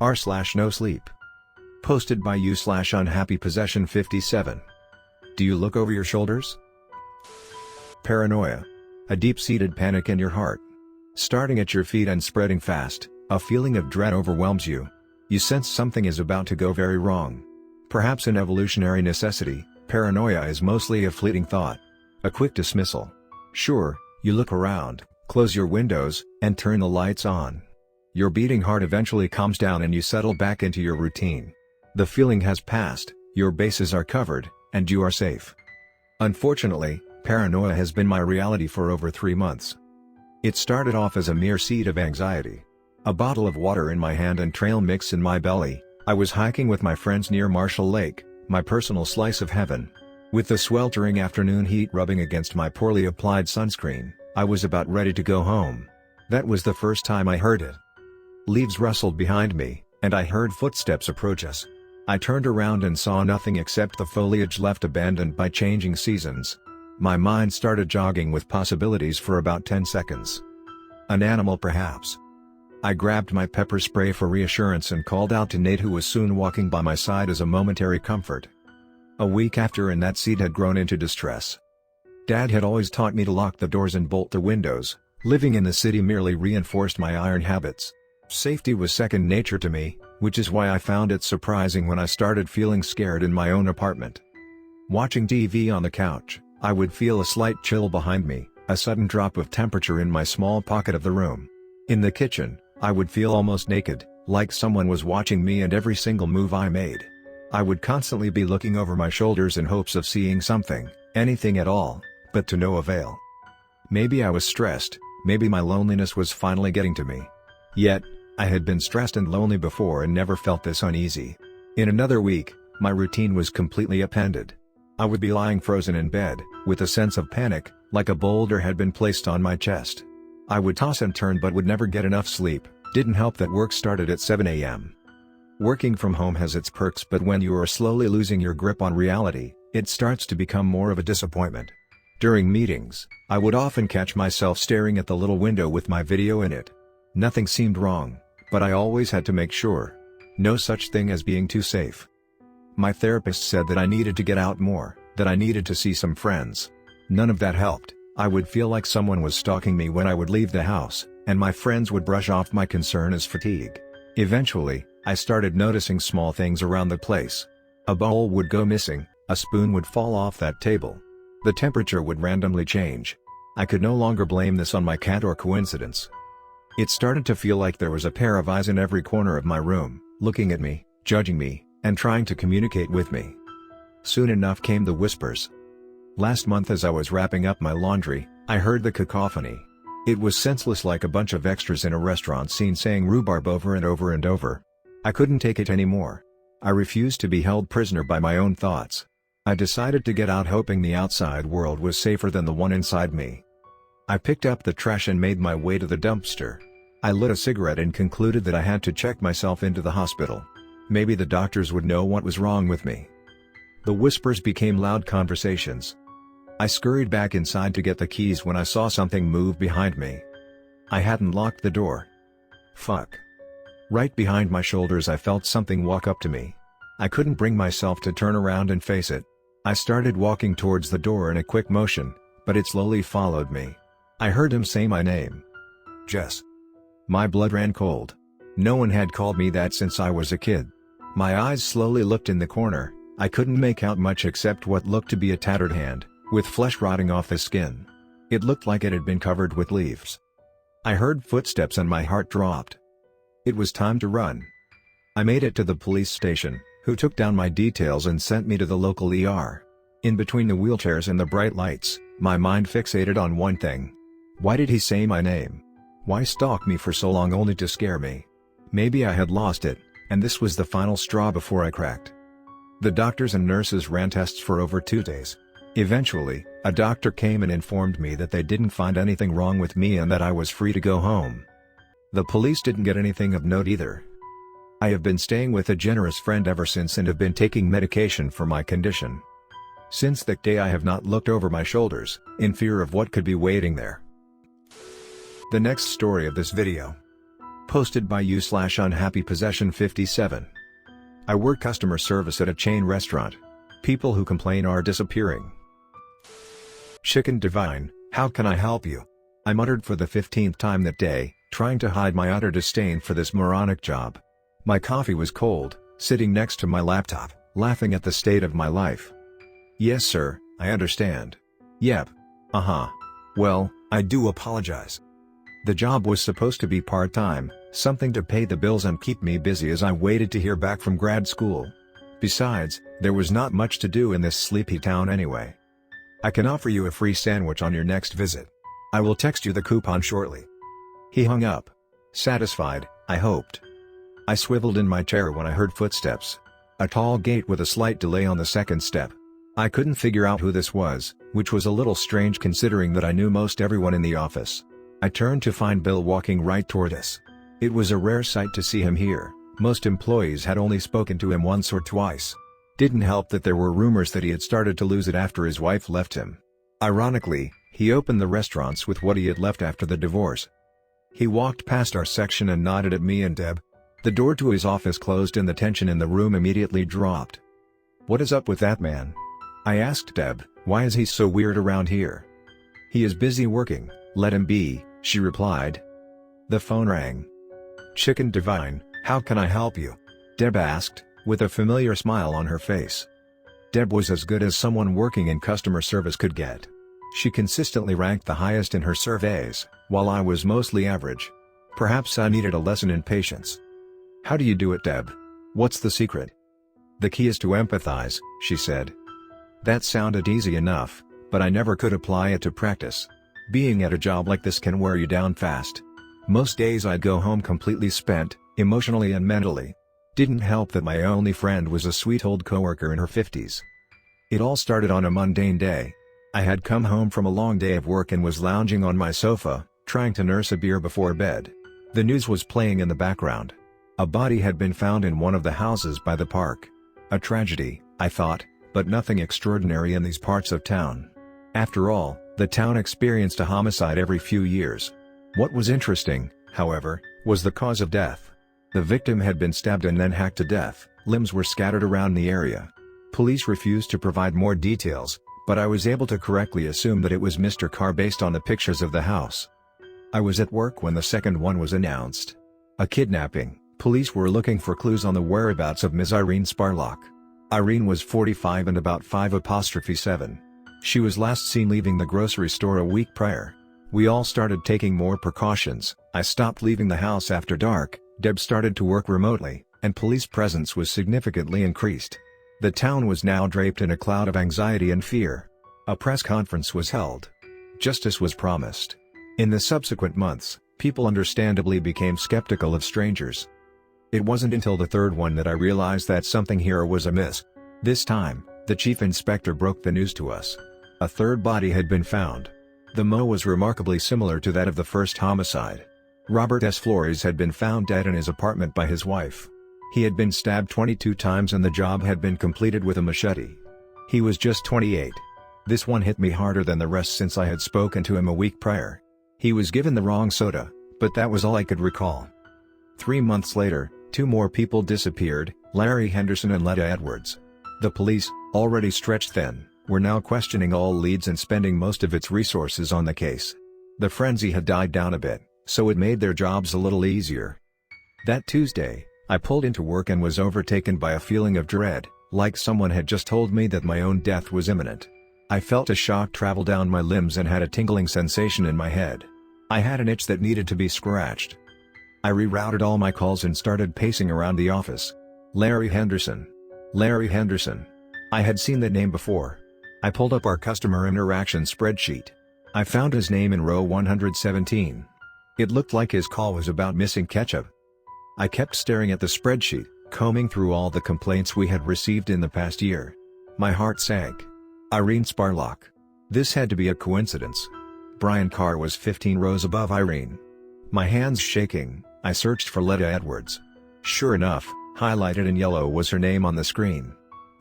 r/NoSleep. Posted by u/unhappypossession57. Do you look over your shoulders? Paranoia. A deep-seated panic in your heart. Starting at your feet and spreading fast, a feeling of dread overwhelms you. You sense something is about to go very wrong. Perhaps an evolutionary necessity, paranoia is mostly a fleeting thought. A quick dismissal. Sure, you look around, close your windows, and turn the lights on. Your beating heart eventually calms down and you settle back into your routine. The feeling has passed, your bases are covered, and you are safe. Unfortunately, paranoia has been my reality for over 3 months. It started off as a mere seed of anxiety. A bottle of water in my hand and trail mix in my belly. I was hiking with my friends near Marshall Lake, my personal slice of heaven. With the sweltering afternoon heat rubbing against my poorly applied sunscreen, I was about ready to go home. That was the first time I heard it. Leaves rustled behind me, and I heard footsteps approach us. I turned around and saw nothing except the foliage left abandoned by changing seasons. My mind started jogging with possibilities for about 10 seconds. An animal perhaps. I grabbed my pepper spray for reassurance and called out to Nate, who was soon walking by my side as a momentary comfort. A week after, and that seed had grown into distress. Dad had always taught me to lock the doors and bolt the windows. Living in the city merely reinforced my iron habits. Safety was second nature to me, which is why I found it surprising when I started feeling scared in my own apartment. Watching TV on the couch, I would feel a slight chill behind me, a sudden drop of temperature in my small pocket of the room. In the kitchen, I would feel almost naked, like someone was watching me and every single move I made. I would constantly be looking over my shoulders in hopes of seeing something, anything at all, but to no avail. Maybe I was stressed, maybe my loneliness was finally getting to me. Yet, I had been stressed and lonely before and never felt this uneasy. In another week, my routine was completely upended. I would be lying frozen in bed, with a sense of panic, like a boulder had been placed on my chest. I would toss and turn but would never get enough sleep. Didn't help that work started at 7 a.m. Working from home has its perks, but when you are slowly losing your grip on reality, it starts to become more of a disappointment. During meetings, I would often catch myself staring at the little window with my video in it. Nothing seemed wrong, but I always had to make sure. No such thing as being too safe. My therapist said that I needed to get out more, that I needed to see some friends. None of that helped. I would feel like someone was stalking me when I would leave the house, and my friends would brush off my concern as fatigue. Eventually, I started noticing small things around the place. A bowl would go missing, a spoon would fall off that table. The temperature would randomly change. I could no longer blame this on my cat or coincidence. It started to feel like there was a pair of eyes in every corner of my room, looking at me, judging me, and trying to communicate with me. Soon enough came the whispers. Last month, as I was wrapping up my laundry, I heard the cacophony. It was senseless, like a bunch of extras in a restaurant scene saying rhubarb over and over and over. I couldn't take it anymore. I refused to be held prisoner by my own thoughts. I decided to get out, hoping the outside world was safer than the one inside me. I picked up the trash and made my way to the dumpster. I lit a cigarette and concluded that I had to check myself into the hospital. Maybe the doctors would know what was wrong with me. The whispers became loud conversations. I scurried back inside to get the keys when I saw something move behind me. I hadn't locked the door. Fuck. Right behind my shoulders I felt something walk up to me. I couldn't bring myself to turn around and face it. I started walking towards the door in a quick motion, but it slowly followed me. I heard him say my name. Jess. My blood ran cold. No one had called me that since I was a kid. My eyes slowly looked in the corner. I couldn't make out much except what looked to be a tattered hand, with flesh rotting off the skin. It looked like it had been covered with leaves. I heard footsteps and my heart dropped. It was time to run. I made it to the police station, who took down my details and sent me to the local ER. In between the wheelchairs and the bright lights, my mind fixated on one thing. Why did he say my name? Why stalk me for so long only to scare me? Maybe I had lost it, and this was the final straw before I cracked. The doctors and nurses ran tests for over 2 days. Eventually, a doctor came and informed me that they didn't find anything wrong with me and that I was free to go home. The police didn't get anything of note either. I have been staying with a generous friend ever since and have been taking medication for my condition. Since that day I have not looked over my shoulders, in fear of what could be waiting there. The next story of this video. Posted by you/unhappypossession57. I work customer service at a chain restaurant. People who complain are disappearing. Chicken divine, how can I help you? I muttered for the 15th time that day, trying to hide my utter disdain for this moronic job. My coffee was cold, sitting next to my laptop, laughing at the state of my life. Yes sir, I understand. Yep. Well, I do apologize. The job was supposed to be part-time, something to pay the bills and keep me busy as I waited to hear back from grad school. Besides, there was not much to do in this sleepy town anyway. I can offer you a free sandwich on your next visit. I will text you the coupon shortly. He hung up. Satisfied, I hoped. I swiveled in my chair when I heard footsteps. A tall gate with a slight delay on the second step. I couldn't figure out who this was, which was a little strange considering that I knew most everyone in the office. I turned to find Bill walking right toward us. It was a rare sight to see him here. Most employees had only spoken to him once or twice. Didn't help that there were rumors that he had started to lose it after his wife left him. Ironically, he opened the restaurants with what he had left after the divorce. He walked past our section and nodded at me and Deb. The door to his office closed and the tension in the room immediately dropped. What is up with that man? I asked Deb, why is he so weird around here? He is busy working, let him be, she replied. The phone rang. Chicken divine, how can I help you? Deb asked, with a familiar smile on her face. Deb was as good as someone working in customer service could get. She consistently ranked the highest in her surveys, while I was mostly average. Perhaps I needed a lesson in patience. How do you do it, Deb? What's the secret? The key is to empathize, she said. That sounded easy enough, but I never could apply it to practice. Being at a job like this can wear you down fast. Most days I'd go home completely spent, emotionally and mentally. Didn't help that my only friend was a sweet old coworker in her 50s. It all started on a mundane day. I had come home from a long day of work and was lounging on my sofa, trying to nurse a beer before bed. The news was playing in the background. A body had been found in one of the houses by the park. A tragedy, I thought, but nothing extraordinary in these parts of town. After all, the town experienced a homicide every few years. What was interesting, however, was the cause of death. The victim had been stabbed and then hacked to death. Limbs were scattered around the area. Police refused to provide more details, but I was able to correctly assume that it was Mr. Carr based on the pictures of the house. I was at work when the second one was announced. A kidnapping. Police were looking for clues on the whereabouts of Ms. Irene Sparlock. Irene was 45 and about 5'7". She was last seen leaving the grocery store a week prior. We all started taking more precautions. I stopped leaving the house after dark, Deb started to work remotely, and police presence was significantly increased. The town was now draped in a cloud of anxiety and fear. A press conference was held. Justice was promised. In the subsequent months, people understandably became skeptical of strangers. It wasn't until the third one that I realized that something here was amiss. This time, the chief inspector broke the news to us. A third body had been found. The MO was remarkably similar to that of the first homicide. Robert S. Flores had been found dead in his apartment by his wife. He had been stabbed 22 times and the job had been completed with a machete. He was just 28. This one hit me harder than the rest since I had spoken to him a week prior. He was given the wrong soda, but that was all I could recall. 3 months later, 2 more people disappeared, Larry Henderson and Letta Edwards. The police, already stretched thin, were now questioning all leads and spending most of its resources on the case. The frenzy had died down a bit, so it made their jobs a little easier. That Tuesday, I pulled into work and was overtaken by a feeling of dread, like someone had just told me that my own death was imminent. I felt a shock travel down my limbs and had a tingling sensation in my head. I had an itch that needed to be scratched. I rerouted all my calls and started pacing around the office. Larry Henderson. Larry Henderson. I had seen that name before. I pulled up our customer interaction spreadsheet. I found his name in row 117. It looked like his call was about missing ketchup. I kept staring at the spreadsheet, combing through all the complaints we had received in the past year. My heart sank. Irene Sparlock. This had to be a coincidence. Brian Carr was 15 rows above Irene. My hands shaking, I searched for Letta Edwards. Sure enough, highlighted in yellow was her name on the screen.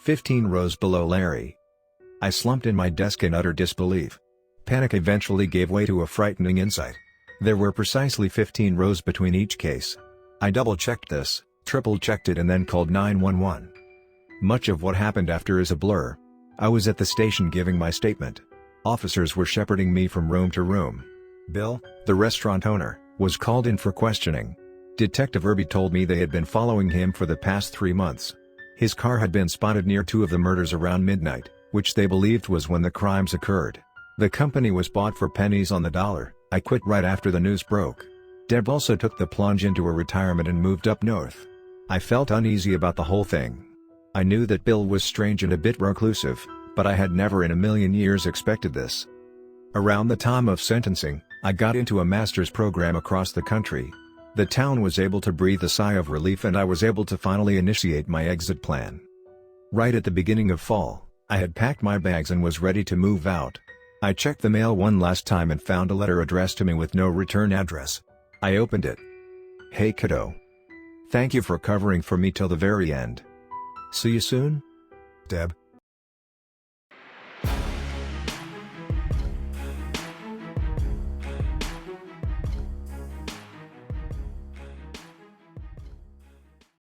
15 rows below Larry. I slumped in my desk in utter disbelief. Panic eventually gave way to a frightening insight. There were precisely 15 rows between each case. I double-checked this, triple-checked it and then called 911. Much of what happened after is a blur. I was at the station giving my statement. Officers were shepherding me from room to room. Bill, the restaurant owner, was called in for questioning. Detective Irby told me they had been following him for the past 3 months. His car had been spotted near 2 of the murders around midnight, which they believed was when the crimes occurred. The company was bought for pennies on the dollar. I quit right after the news broke. Deb also took the plunge into her retirement and moved up north. I felt uneasy about the whole thing. I knew that Bill was strange and a bit reclusive, but I had never in a million years expected this. Around the time of sentencing, I got into a master's program across the country. The town was able to breathe a sigh of relief and I was able to finally initiate my exit plan. Right at the beginning of fall, I had packed my bags and was ready to move out. I checked the mail one last time and found a letter addressed to me with no return address. I opened it. "Hey kiddo. Thank you for covering for me till the very end. See you soon? Deb."